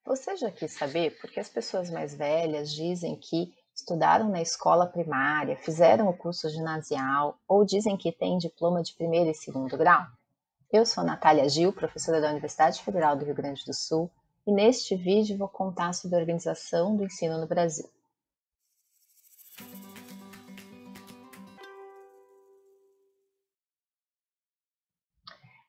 Você já quis saber por que as pessoas mais velhas dizem que estudaram na escola primária, fizeram o curso ginasial ou dizem que têm diploma de primeiro e segundo grau? Eu sou Natália Gil, professora da Universidade Federal do Rio Grande do Sul, e neste vídeo vou contar sobre a organização do ensino no Brasil.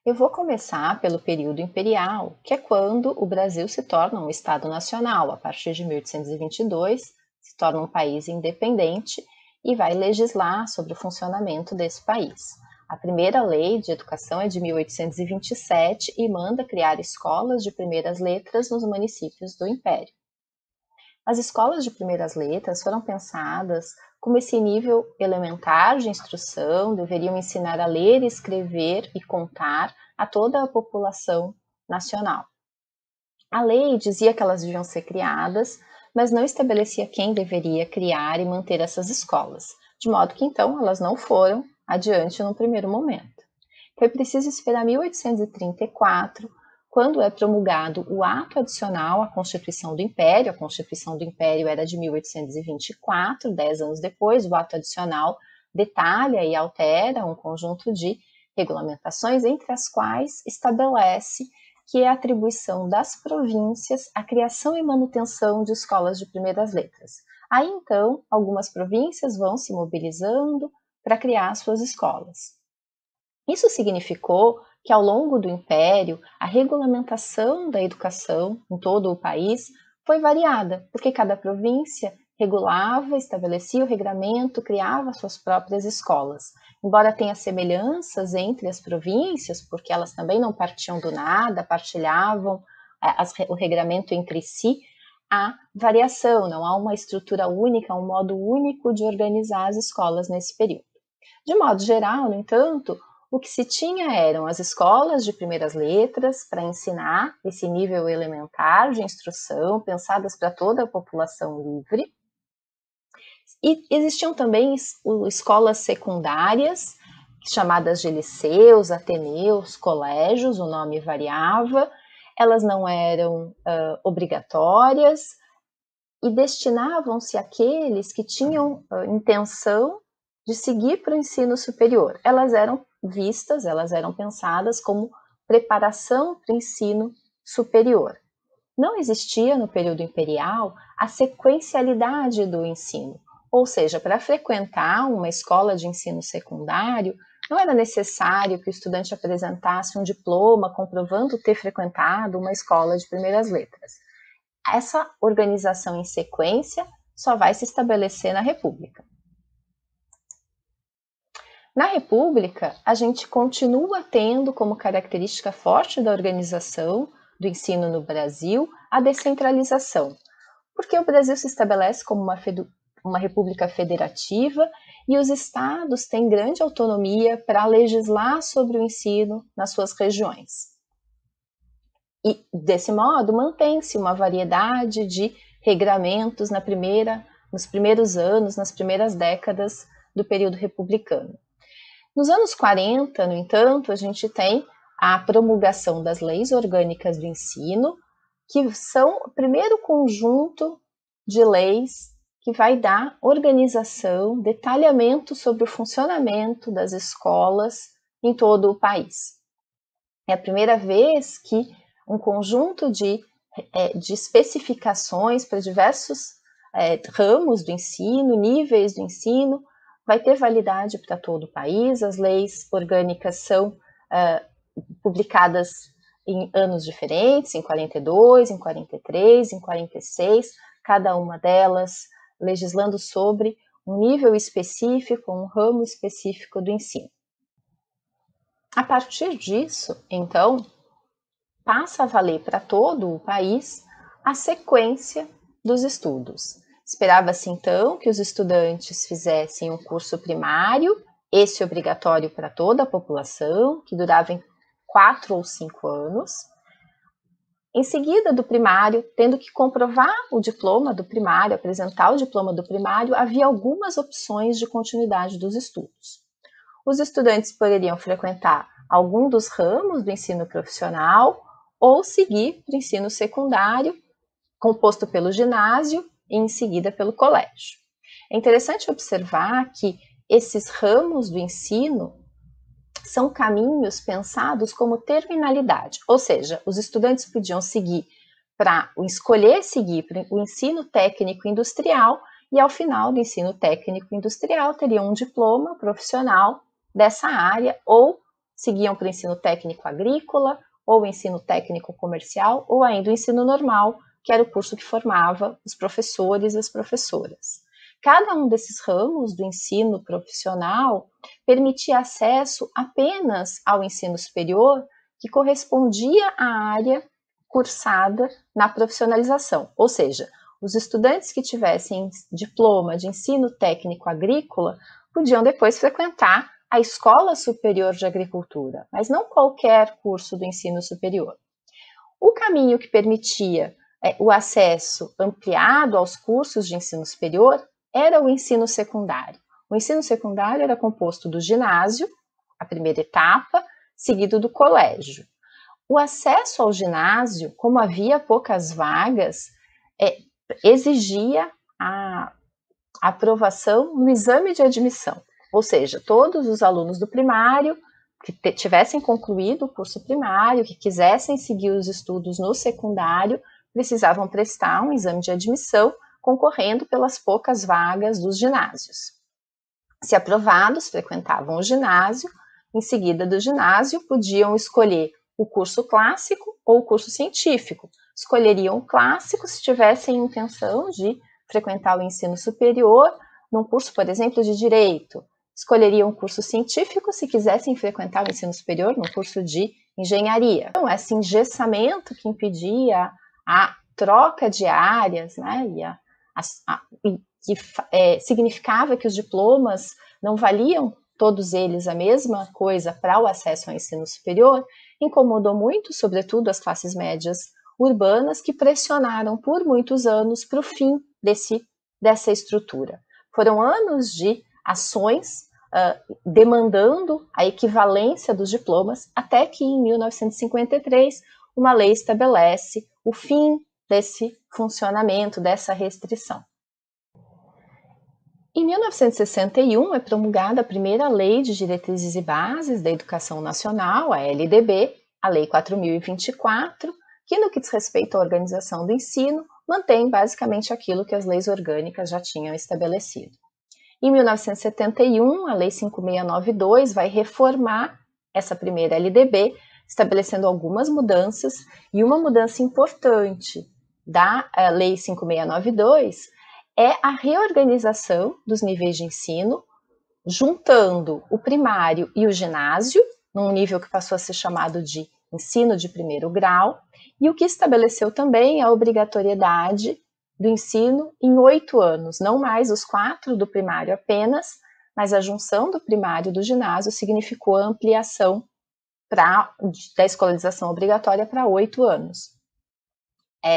Eu vou começar pelo período imperial, que é quando o Brasil se torna um Estado nacional. A partir de 1822, se torna um país independente e vai legislar sobre o funcionamento desse país. A primeira lei de educação é de 1827 e manda criar escolas de primeiras letras nos municípios do Império. As escolas de primeiras letras foram pensadas como esse nível elementar de instrução, deveriam ensinar a ler, escrever e contar a toda a população nacional. A lei dizia que elas deviam ser criadas, mas não estabelecia quem deveria criar e manter essas escolas, de modo que então elas não foram adiante no primeiro momento. Foi preciso esperar 1834, quando é promulgado o ato adicional à Constituição do Império. A Constituição do Império era de 1824, 10 anos depois, o ato adicional detalha e altera um conjunto de regulamentações, entre as quais estabelece que é a atribuição das províncias a criação e manutenção de escolas de primeiras letras. Aí, então, algumas províncias vão se mobilizando para criar suas escolas. Isso significou que, ao longo do Império, a regulamentação da educação em todo o país foi variada, porque cada província regulava, estabelecia o regramento, criava suas próprias escolas. Embora tenha semelhanças entre as províncias, porque elas também não partiam do nada, partilhavam o regramento entre si, há variação, não há uma estrutura única, um modo único de organizar as escolas nesse período. De modo geral, no entanto, o que se tinha eram as escolas de primeiras letras para ensinar esse nível elementar de instrução, pensadas para toda a população livre. E existiam também escolas secundárias, chamadas de liceus, ateneus, colégios, o nome variava, elas não eram obrigatórias e destinavam-se àqueles que tinham intenção de seguir para o ensino superior. Elas eram vistas, elas eram pensadas como preparação para o ensino superior. Não existia no período imperial a sequencialidade do ensino, ou seja, para frequentar uma escola de ensino secundário, não era necessário que o estudante apresentasse um diploma comprovando ter frequentado uma escola de primeiras letras. Essa organização em sequência só vai se estabelecer na República. Na República, a gente continua tendo como característica forte da organização do ensino no Brasil a descentralização, porque o Brasil se estabelece como uma república federativa e os estados têm grande autonomia para legislar sobre o ensino nas suas regiões. E, desse modo, mantém-se uma variedade de regramentos nos primeiros anos, nas primeiras décadas do período republicano. Nos anos 40, no entanto, a gente tem a promulgação das leis orgânicas do ensino, que são o primeiro conjunto de leis que vai dar organização, detalhamento sobre o funcionamento das escolas em todo o país. É a primeira vez que um conjunto de especificações para diversos ramos do ensino, níveis do ensino, vai ter validade para todo o país. As leis orgânicas são publicadas em anos diferentes, em 42, em 43, em 46, cada uma delas legislando sobre um nível específico, um ramo específico do ensino. A partir disso, então, passa a valer para todo o país a sequência dos estudos. Esperava-se, então, que os estudantes fizessem um curso primário, esse obrigatório para toda a população, que durava 4 ou 5 anos. Em seguida do primário, tendo que comprovar o diploma do primário, apresentar o diploma do primário, havia algumas opções de continuidade dos estudos. Os estudantes poderiam frequentar algum dos ramos do ensino profissional ou seguir para o ensino secundário composto pelo ginásio e em seguida pelo colégio. É interessante observar que esses ramos do ensino são caminhos pensados como terminalidade, ou seja, os estudantes podiam escolher seguir para o ensino técnico industrial e ao final do ensino técnico industrial teriam um diploma profissional dessa área ou seguiam para o ensino técnico agrícola ou o ensino técnico comercial ou ainda o ensino normal, que era o curso que formava os professores e as professoras. Cada um desses ramos do ensino profissional permitia acesso apenas ao ensino superior que correspondia à área cursada na profissionalização, ou seja, os estudantes que tivessem diploma de ensino técnico agrícola podiam depois frequentar a Escola Superior de Agricultura, mas não qualquer curso do ensino superior. O caminho que permitia o acesso ampliado aos cursos de ensino superior era o ensino secundário. O ensino secundário era composto do ginásio, a primeira etapa, seguido do colégio. O acesso ao ginásio, como havia poucas vagas, exigia a aprovação no exame de admissão, ou seja, todos os alunos do primário que tivessem concluído o curso primário, que quisessem seguir os estudos no secundário, precisavam prestar um exame de admissão concorrendo pelas poucas vagas dos ginásios. Se aprovados, frequentavam o ginásio, em seguida do ginásio podiam escolher o curso clássico ou o curso científico. Escolheriam o clássico se tivessem intenção de frequentar o ensino superior, num curso, por exemplo, de direito. Escolheriam o curso científico se quisessem frequentar o ensino superior, num curso de engenharia. Então, esse engessamento que impedia a troca de áreas, né, que significava que os diplomas não valiam todos eles a mesma coisa para o acesso ao ensino superior, incomodou muito, sobretudo, as classes médias urbanas, que pressionaram por muitos anos para o fim dessa estrutura. Foram anos de ações demandando a equivalência dos diplomas, até que em 1953 uma lei estabelece o fim desse funcionamento, dessa restrição. Em 1961 é promulgada a primeira Lei de Diretrizes e Bases da Educação Nacional, a LDB, a Lei 4.024, que no que diz respeito à organização do ensino, mantém basicamente aquilo que as leis orgânicas já tinham estabelecido. Em 1971, a Lei 5.692 vai reformar essa primeira LDB, estabelecendo algumas mudanças, e uma mudança importante da Lei 5.692 é a reorganização dos níveis de ensino, juntando o primário e o ginásio, num nível que passou a ser chamado de ensino de primeiro grau, e o que estabeleceu também a obrigatoriedade do ensino em 8 anos, não mais os 4 do primário apenas, mas a junção do primário e do ginásio significou a ampliação da escolarização obrigatória para 8 anos.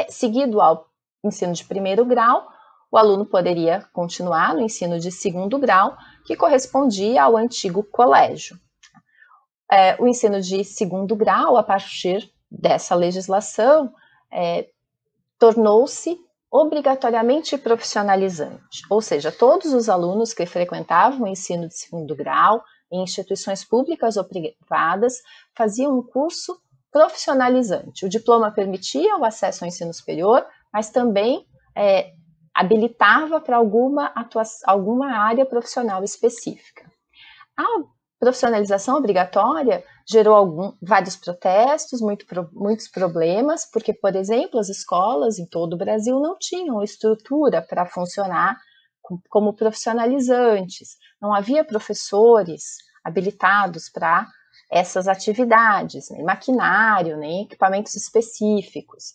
Seguido ao ensino de primeiro grau, o aluno poderia continuar no ensino de segundo grau, que correspondia ao antigo colégio. O ensino de segundo grau, a partir dessa legislação, tornou-se obrigatoriamente profissionalizante, ou seja, todos os alunos que frequentavam o ensino de segundo grau em instituições públicas ou privadas faziam um curso profissionalizante. O diploma permitia o acesso ao ensino superior, mas também habilitava para alguma área profissional específica. A profissionalização obrigatória gerou vários protestos, muitos problemas, porque, por exemplo, as escolas em todo o Brasil não tinham estrutura para funcionar como profissionalizantes, não havia professores habilitados para essas atividades, nem maquinário, nem equipamentos específicos.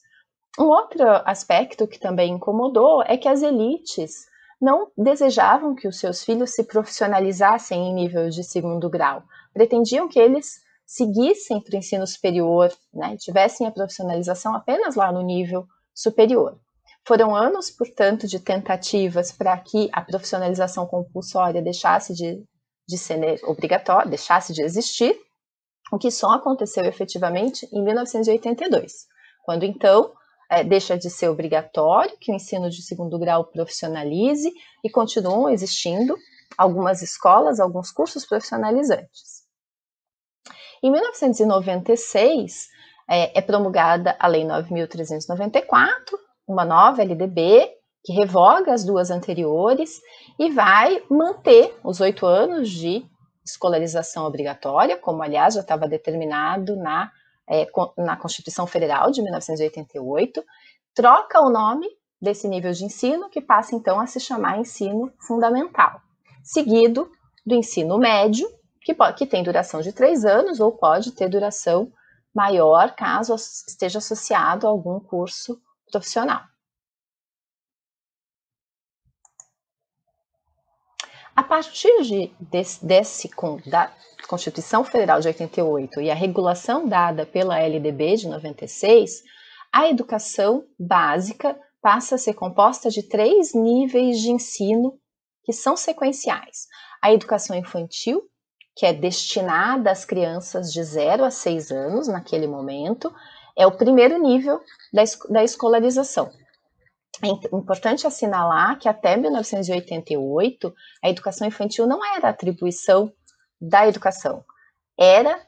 Um outro aspecto que também incomodou é que as elites não desejavam que os seus filhos se profissionalizassem em nível de segundo grau, pretendiam que eles seguissem para o ensino superior, né, tivessem a profissionalização apenas lá no nível superior. Foram anos, portanto, de tentativas para que a profissionalização compulsória deixasse de ser obrigatória, deixasse de existir, o que só aconteceu efetivamente em 1982, quando então deixa de ser obrigatório, que o ensino de segundo grau profissionalize, e continuam existindo algumas escolas, alguns cursos profissionalizantes. Em 1996, é promulgada a Lei 9.394, uma nova LDB, que revoga as duas anteriores e vai manter os 8 anos de escolarização obrigatória, como, aliás, já estava determinado na Constituição Federal de 1988, troca o nome desse nível de ensino, que passa, então, a se chamar ensino fundamental, seguido do ensino médio, que tem duração de 3 anos ou pode ter duração maior, caso esteja associado a algum curso profissional. A partir da Constituição Federal de 88 e a regulação dada pela LDB de 96, a educação básica passa a ser composta de 3 níveis de ensino que são sequenciais. A educação infantil, que é destinada às crianças de 0 a 6 anos, naquele momento, é o primeiro nível da escolarização. É importante assinalar que até 1988, a educação infantil não era atribuição da educação, era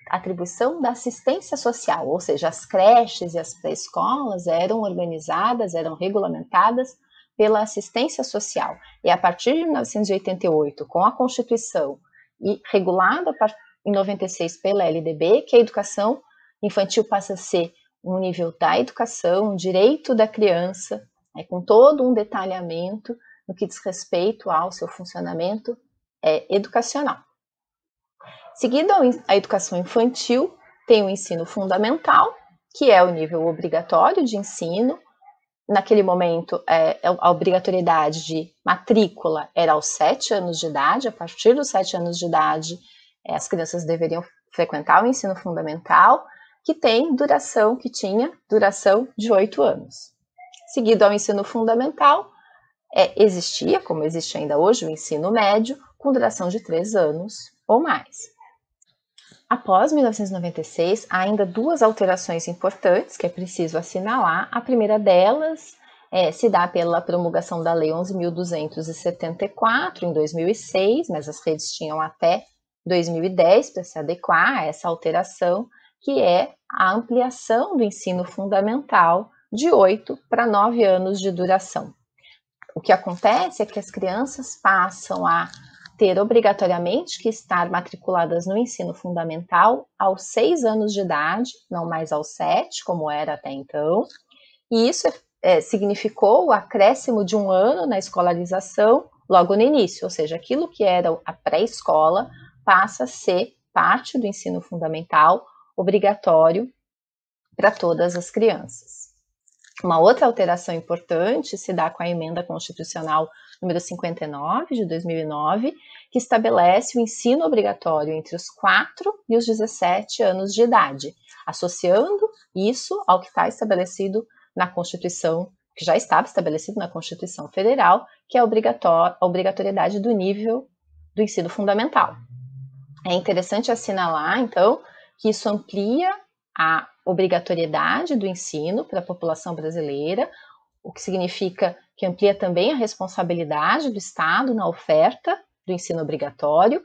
atribuição da assistência social, ou seja, as creches e as pré-escolas eram organizadas, eram regulamentadas pela assistência social. E a partir de 1988, com a Constituição e regulada em 96 pela LDB, que a educação infantil passa a ser um nível da educação, um direito da criança, com todo um detalhamento no que diz respeito ao seu funcionamento educacional. Seguido a educação infantil, tem o ensino fundamental, que é o nível obrigatório de ensino. Naquele momento, a obrigatoriedade de matrícula era aos 7 anos de idade. A partir dos 7 anos de idade, as crianças deveriam frequentar o ensino fundamental, que tinha duração de 8 anos. Seguido ao ensino fundamental, existia, como existe ainda hoje, o ensino médio, com duração de 3 anos ou mais. Após 1996, há ainda 2 alterações importantes que é preciso assinalar. A primeira delas se dá pela promulgação da Lei 11.274, em 2006, mas as redes tinham até 2010 para se adequar a essa alteração, que é a ampliação do ensino fundamental de 8 para 9 anos de duração. O que acontece é que as crianças passam a ter obrigatoriamente que estar matriculadas no ensino fundamental aos 6 anos de idade, não mais aos 7, como era até então, e isso significou o acréscimo de 1 ano na escolarização logo no início, ou seja, aquilo que era a pré-escola passa a ser parte do ensino fundamental, obrigatório para todas as crianças. Uma outra alteração importante se dá com a emenda constitucional número 59 de 2009, que estabelece o ensino obrigatório entre os 4 e os 17 anos de idade, associando isso ao que está estabelecido na Constituição, que já estava estabelecido na Constituição Federal, que é a obrigatoriedade do nível do ensino fundamental. É interessante assinalar, então, que isso amplia a obrigatoriedade do ensino para a população brasileira, o que significa que amplia também a responsabilidade do Estado na oferta do ensino obrigatório,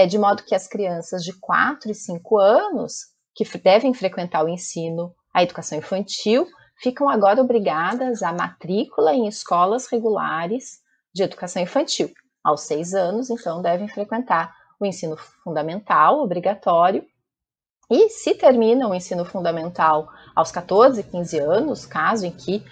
de modo que as crianças de 4 e 5 anos, que devem frequentar o ensino, a educação infantil, ficam agora obrigadas à matrícula em escolas regulares de educação infantil. Aos 6 anos, então, devem frequentar o ensino fundamental obrigatório, e se terminam o ensino fundamental aos 14, 15 anos, caso em que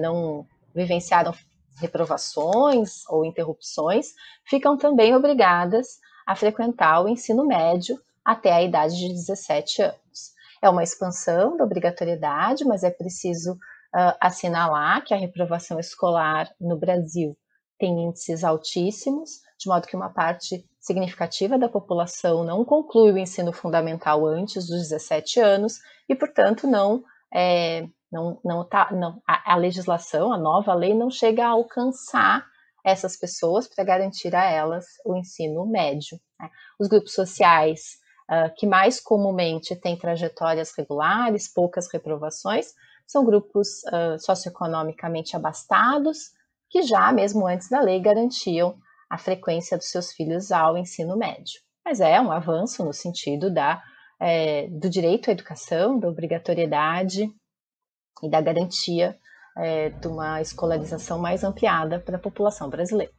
não vivenciaram reprovações ou interrupções, ficam também obrigadas a frequentar o ensino médio até a idade de 17 anos. É uma expansão da obrigatoriedade, mas é preciso assinalar que a reprovação escolar no Brasil tem índices altíssimos, de modo que uma parte significativa da população não conclui o ensino fundamental antes dos 17 anos e, portanto, a legislação, a nova lei, não chega a alcançar essas pessoas para garantir a elas o ensino médio. Os grupos sociais que mais comumente têm trajetórias regulares, poucas reprovações, são grupos socioeconomicamente abastados, que já, mesmo antes da lei, garantiam a frequência dos seus filhos ao ensino médio. Mas é um avanço no sentido do direito à educação, da obrigatoriedade e da garantia de uma escolarização mais ampliada para a população brasileira.